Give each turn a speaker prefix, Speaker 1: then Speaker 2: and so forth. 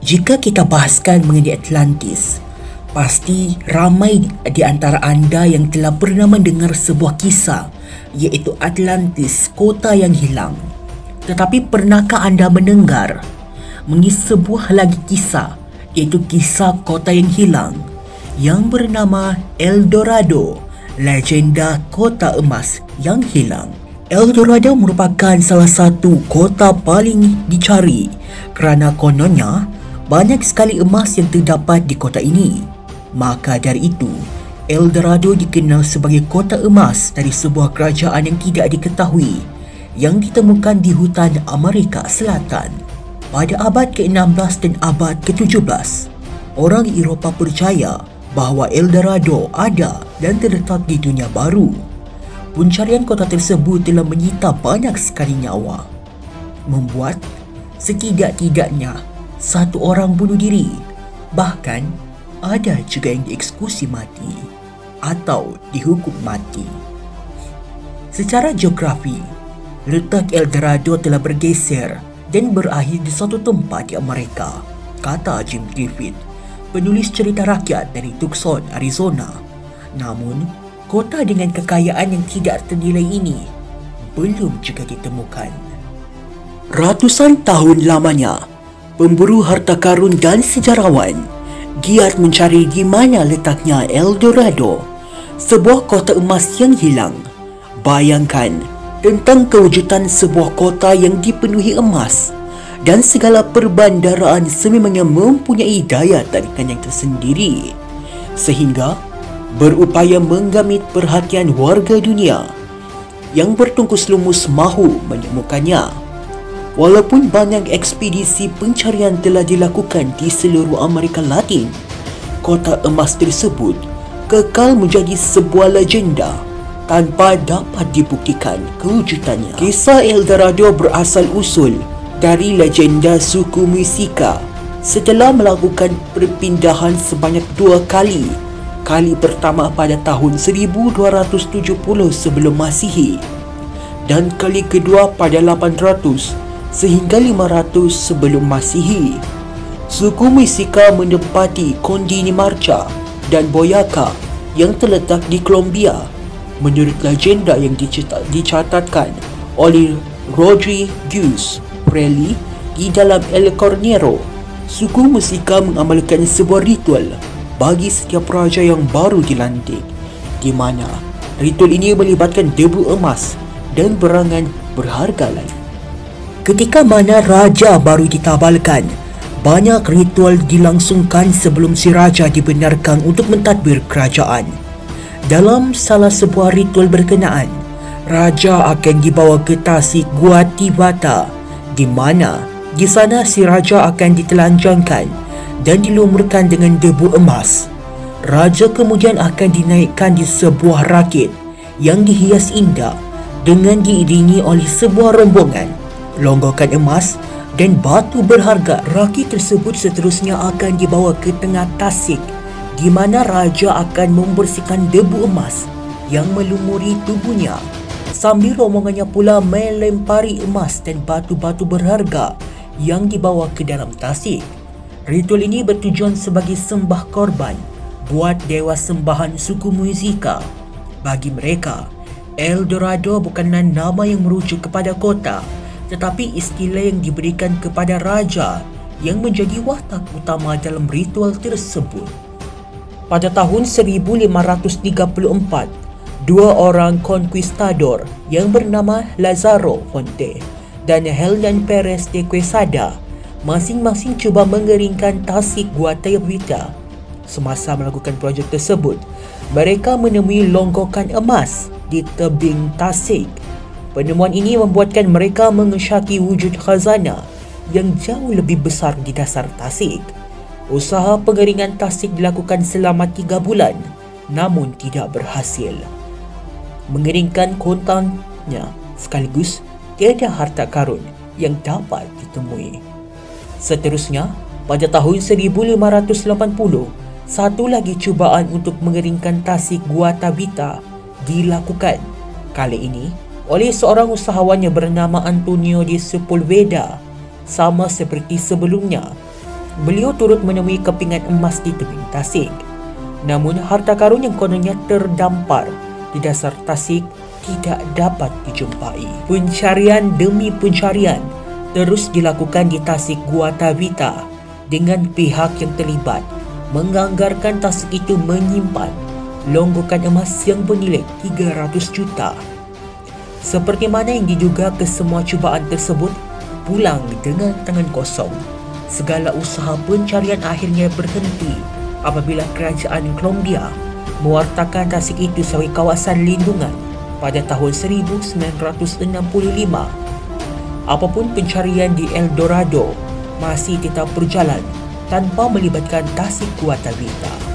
Speaker 1: Jika kita bahaskan mengenai Atlantis, pasti ramai di antara anda yang telah pernah mendengar sebuah kisah, iaitu Atlantis, kota yang hilang. Tetapi pernahkah anda mendengar mengenai sebuah lagi kisah, iaitu kisah kota yang hilang yang bernama El Dorado, legenda kota emas yang hilang? El Dorado merupakan salah satu kota paling dicari kerana kononnya banyak sekali emas yang terdapat di kota ini. Maka dari itu, El Dorado dikenal sebagai kota emas dari sebuah kerajaan yang tidak diketahui yang ditemukan di hutan Amerika Selatan. Pada abad ke-16 dan abad ke-17, orang Eropah percaya bahawa El Dorado ada dan terletak di dunia baru. Pencarian kota tersebut telah menyita banyak sekali nyawa, membuat setidak-tidaknya satu orang bunuh diri. Bahkan ada juga yang dieksekusi mati atau dihukum mati. Secara geografi, letak El Dorado telah bergeser dan berakhir di satu tempat di Amerika, kata Jim Griffith, penulis cerita rakyat dari Tucson, Arizona. Namun, kota dengan kekayaan yang tidak ternilai ini belum juga ditemukan. Ratusan tahun lamanya, pemburu harta karun dan sejarawan giat mencari di mana letaknya El Dorado, sebuah kota emas yang hilang. Bayangkan tentang kewujudan sebuah kota yang dipenuhi emas dan segala perbandaraan sememangnya mempunyai daya tarikan yang tersendiri, sehingga berupaya menggamit perhatian warga dunia yang bertungkus lumus mahu menemukannya. Walaupun banyak ekspedisi pencarian telah dilakukan di seluruh Amerika Latin, kota emas tersebut kekal menjadi sebuah legenda tanpa dapat dibuktikan kewujudannya. Kisah El Dorado berasal usul dari legenda suku Muisca setelah melakukan perpindahan sebanyak 2 kali. Kali pertama pada tahun 1270 sebelum Masihi dan kali kedua pada 800 sehingga 500 sebelum Masihi. Suku Muisca menempati Cundinamarca dan Boyaca yang terletak di Colombia. Menurut legenda yang dicatatkan oleh Rodriguez Preli di dalam El Cornero, suku Muisca mengamalkan sebuah ritual bagi setiap raja yang baru dilantik, di mana ritual ini melibatkan debu emas dan berangan berharga lain. Ketika mana raja baru ditabalkan, banyak ritual dilangsungkan sebelum si raja dibenarkan untuk mentadbir kerajaan. Dalam salah sebuah ritual berkenaan, raja akan dibawa ke tasik Guatibata, di mana di sana si raja akan ditelanjangkan dan dilumurkan dengan debu emas. Raja kemudian akan dinaikkan di sebuah rakit yang dihias indah dengan diiringi oleh sebuah rombongan longgokan emas dan batu berharga. Rakit tersebut seterusnya akan dibawa ke tengah tasik, di mana raja akan membersihkan debu emas yang melumuri tubuhnya, sambil rombongannya pula melempari emas dan batu-batu berharga yang dibawa ke dalam tasik. Ritual ini bertujuan sebagai sembah korban buat dewa sembahan suku Muisca. Bagi mereka, El Dorado bukanlah nama yang merujuk kepada kota, tetapi istilah yang diberikan kepada raja yang menjadi watak utama dalam ritual tersebut. Pada tahun 1534, 2 orang konquistador yang bernama Lazaro Fonte dan Hernan Perez de Quesada masing-masing cuba mengeringkan tasik Guatavita. Semasa melakukan projek tersebut, mereka menemui longgokan emas di tebing tasik. Penemuan ini membuatkan mereka mengesyaki wujud khazanah yang jauh lebih besar di dasar tasik. Usaha pengeringan tasik dilakukan selama 3 bulan, namun tidak berhasil. Mengeringkan kontannya sekaligus tiada harta karun yang dapat ditemui. Seterusnya, Pada tahun 1580, satu lagi cubaan untuk mengeringkan tasik Guatavita dilakukan. Kali ini oleh seorang usahawan yang bernama Antonio de Sepulveda. Sama seperti sebelumnya, beliau turut menemui kepingan emas di tebing tasik. Namun harta karun yang kononnya terdampar di dasar tasik tidak dapat dijumpai. Pencarian demi pencarian terus dilakukan di tasik Guatavita dengan pihak yang terlibat menganggarkan tasik itu menyimpan longgokan emas yang bernilai 300 juta. Seperti mana yang diduga, kesemua cubaan tersebut pulang dengan tangan kosong. Segala usaha pencarian akhirnya berhenti apabila kerajaan Colombia mewartakan tasik itu sebagai kawasan lindungan pada tahun 1965. Apapun pencarian di El Dorado masih tetap berjalan tanpa melibatkan tasik Guatavita.